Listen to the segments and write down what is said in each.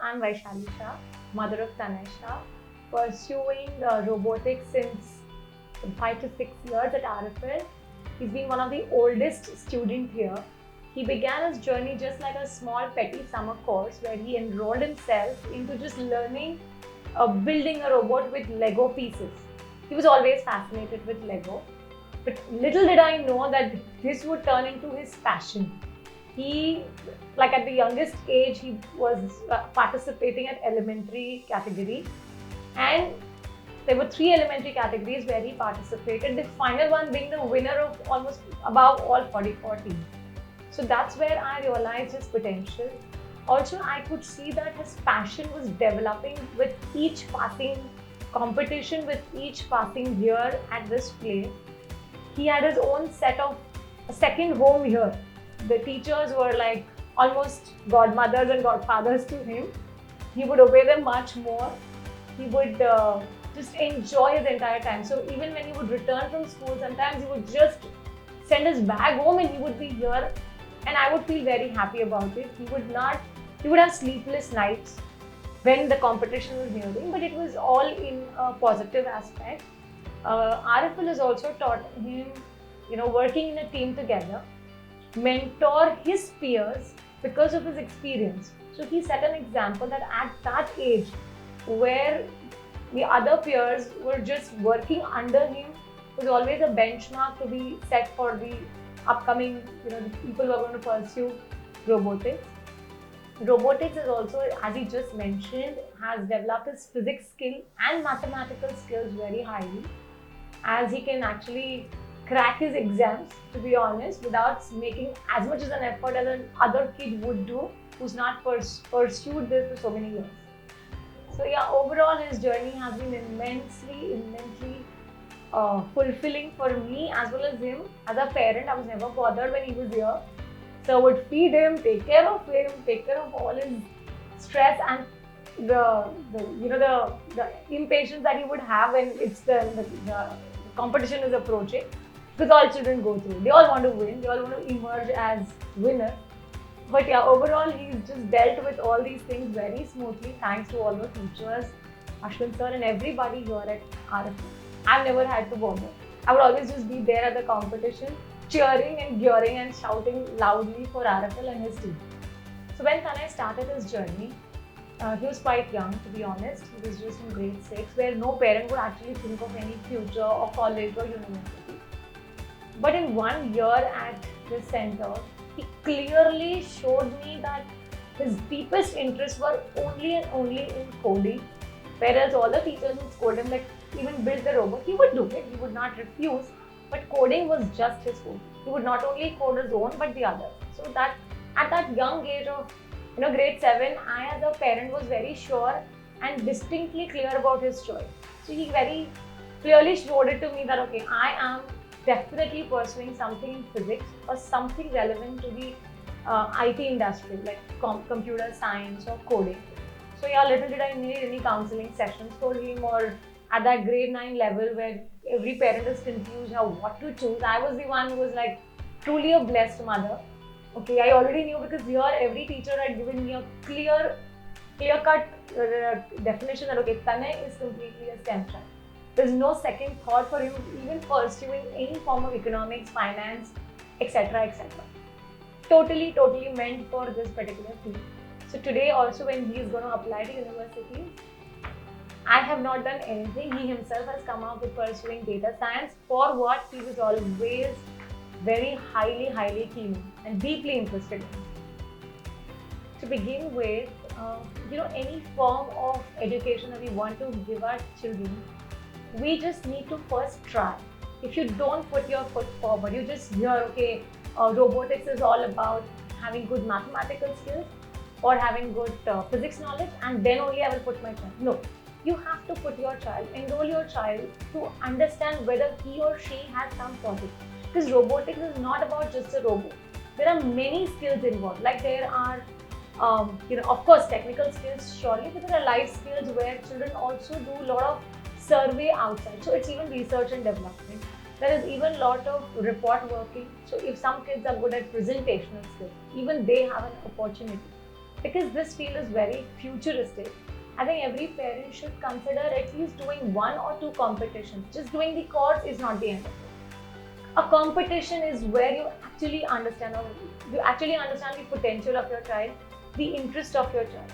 I'm Vaishali Shah, mother of Tanay Shah, pursuing robotics since 5 to 6 years at RFL. He's been one of the oldest students here. He began his journey just like a small petty summer course where he enrolled himself into just learning building a robot with Lego pieces. He was always fascinated with Lego, but little did I know that this would turn into his passion. He, like at the youngest age, he was participating at elementary category, and there were 3 elementary categories where he participated, the final one being the winner of almost above all 44 teams. So that's where I realized his potential. Also, I could see that his passion was developing with each passing competition, with each passing year at this place. He had his own set of a second home here. The teachers were like almost godmothers and godfathers to him. He would obey them much more. He would just enjoy his entire time. So even when he would return from school, sometimes he would just send his bag home and he would be here, and I would feel very happy about it. He would have sleepless nights when the competition was nearing, but it was all in a positive aspect. RFL has also taught him, working in a team together, mentor his peers because of his experience. So he set an example that at that age, where the other peers were just working under him, was always a benchmark to be set for the upcoming, the people who are going to pursue robotics. Robotics is also, as he just mentioned, has developed his physics skill and mathematical skills very highly, as he can actually crack his exams, to be honest, without making as much as an effort as an other kid would do who's not pursued this for so many years. So yeah, overall his journey has been immensely fulfilling for me as well as him. As a parent, I was never bothered when he was here. So I would feed him, take care of him, take care of all his stress and the impatience that he would have when it's the competition is approaching. Because all children go through. They all want to win. They all want to emerge as winners. But yeah, overall, he's just dealt with all these things very smoothly thanks to all the teachers, Ashwin sir, and everybody here at RFL. I've never had to bother. I would always just be there at the competition, cheering and gearing and shouting loudly for RFL and his team. So when Tanay started his journey, he was quite young, to be honest. He was just in grade 6, where no parent would actually think of any future or college or university. But in 1 year at this center, he clearly showed me that his deepest interests were only and only in coding, whereas all the teachers would scold him, like even build the robot, he would do it, he would not refuse, but coding was just his forte. He would not only code his own, but the others. So that at that young age of grade 7, I as a parent was very sure and distinctly clear about his choice. So he very clearly showed it to me that okay, I am definitely pursuing something in physics or something relevant to the IT industry, like computer science or coding. So yeah, little did I need any counseling sessions for him, or at that grade 9 level where every parent is confused how what to choose. I was the one who was like truly a blessed mother. Okay, I already knew because here every teacher had given me a clear-cut definition that okay, Tanay is completely a STEM child. There's no second thought for him even pursuing any form of economics, finance, etc. etc. Totally meant for this particular field. So today also when he is going to apply to universities, I have not done anything. He himself has come up with pursuing data science, for what he was always very highly keen and deeply interested in. To begin with, any form of education that we want to give our children, we just need to first try. If you don't put your foot forward, you just hear, okay, robotics is all about having good mathematical skills or having good physics knowledge, and then only I will put my child. No, you have to enroll your child to understand whether he or she has some project. Because robotics is not about just a robot. There are many skills involved. Like there are, of course, technical skills surely, but there are life skills where children also do a lot of survey outside. So it's even research and development. There is even a lot of report working. So if some kids are good at presentational skills, even they have an opportunity. because this field is very futuristic. I think every parent should consider at least doing 1 or 2 competitions. Just doing the course is not the end. A competition is where you actually understand the potential of your child, the interest of your child.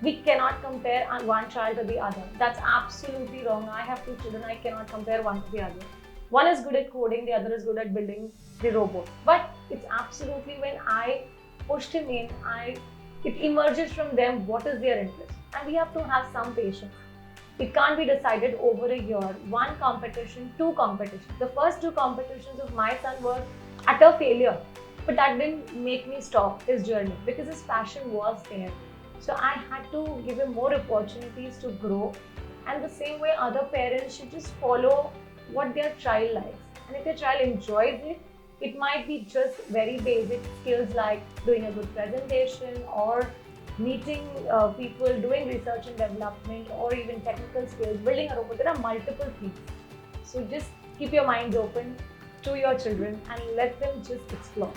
We cannot compare one child to the other. That's absolutely wrong. I have 2 children. I cannot compare one to the other. One is good at coding, the other is good at building the robot. But it's absolutely when I pushed him in, it emerges from them what is their interest. And we have to have some patience. It can't be decided over a year. 1 competition, 2 competitions. The first 2 competitions of my son were utter failure. But that didn't make me stop his journey because his passion was there. So I had to give him more opportunities to grow. And the same way, other parents should just follow what their child likes. And if their child enjoys it, it might be just very basic skills like doing a good presentation or meeting people, doing research and development, or even technical skills, building a robot. There are multiple things. So just keep your minds open to your children and let them just explore.